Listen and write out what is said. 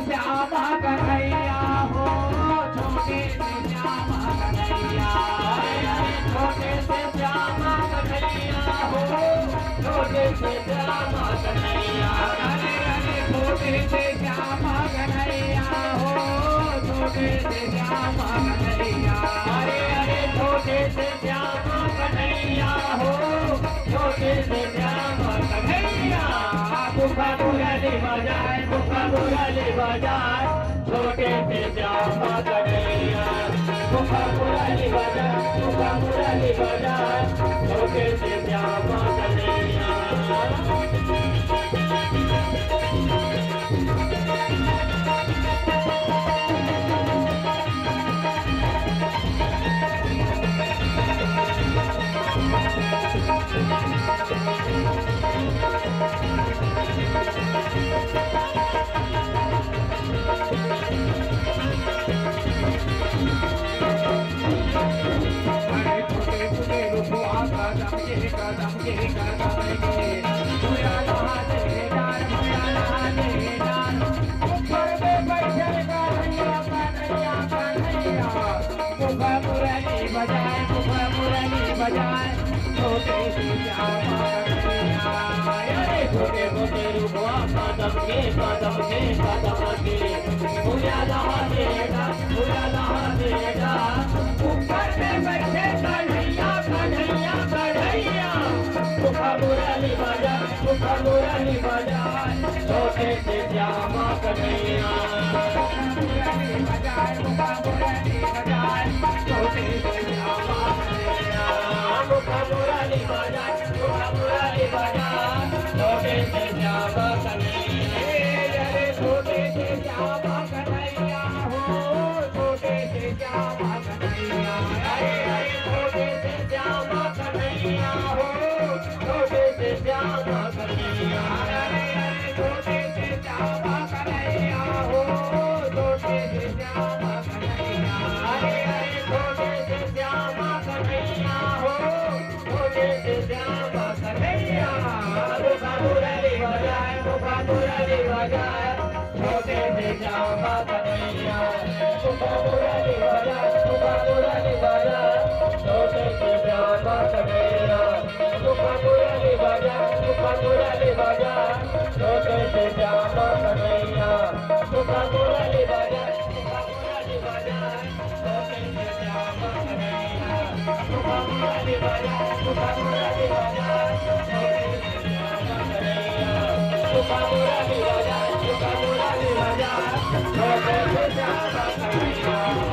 श्यामा कन्हैया हो, छोटे से श्यामा कन्हैया। छोटे से श्यामा कन्हैया हो, छोटे से श्यामा कन्हैया। अरे अरे छोटे से श्यामा कन्हैया हो, छोटे से श्यामा कन्हैया। अरे अरे छोटे से श्यामा कन्हैया हो, छोटे से श्यामा कन्हैया। बुखा मुरली बजाए, बुखा मुरली बजाए, छोटे से श्यामा कन्हैया। बुखा मुरली बजाए, बुखा मुरली बजाए, छोटे से श्यामा कन्हैया। बजाए मुखा मुरली बजाए, छोटे से श्यामा कन्हैया। छोटे छोटे रूपवा कदम के कदम के कदम के, पूजा लहा देगा, पूजा लहा देगा। ऊपर में बैठे कन्हैया कन्हैया कन्हैया। मुखा मुरली बजाए, मुखा मुरली बजाए, छोटे से श्यामा कन्हैया। मुरली बजाए, मुखा मुरली बजाए, छोटे से श्यामा कन्हैया। मुखा मुरली बजाए, मुखा मुरली बजाए, छोटे से श्यामा कन्हैया। अरे छोटे से श्यामा कन्हैया हो, छोटे से श्यामा कन्हैया। अरे अरे छोटे से श्यामा कन्हैया हो, छोटे से श्यामा कन्हैया। अरे अरे छोटे से श्यामा कन्हैया हो, छोटे से श्यामा कन्हैया। अरे अरे छोटे से श्यामा कन्हैया हो, छोटे से श्यामा कन्हैया। मुखा मुरली बजाए, मुखा मुरली बजाए, छोटे से श्यामा कन्हैया। मुखा मुरली बजाए, मुखा मुरली बजाए, छोटे से श्यामा कन्हैया। मुखा मुरली बजाए, मुखा मुरली बजाए, छोटे से श्यामा कन्हैया। मुखा मुरली बजाए, मुखा मुरली बजाए, छोटे से श्यामा कन्हैया। मुखा मुरली बजाए, मुखा मुरली बजाए, छोटे से श्यामा कन्हैया। मुखा मुरली बजाए, मुखा मुरली बजाए, छोटे से श्यामा कन्हैया।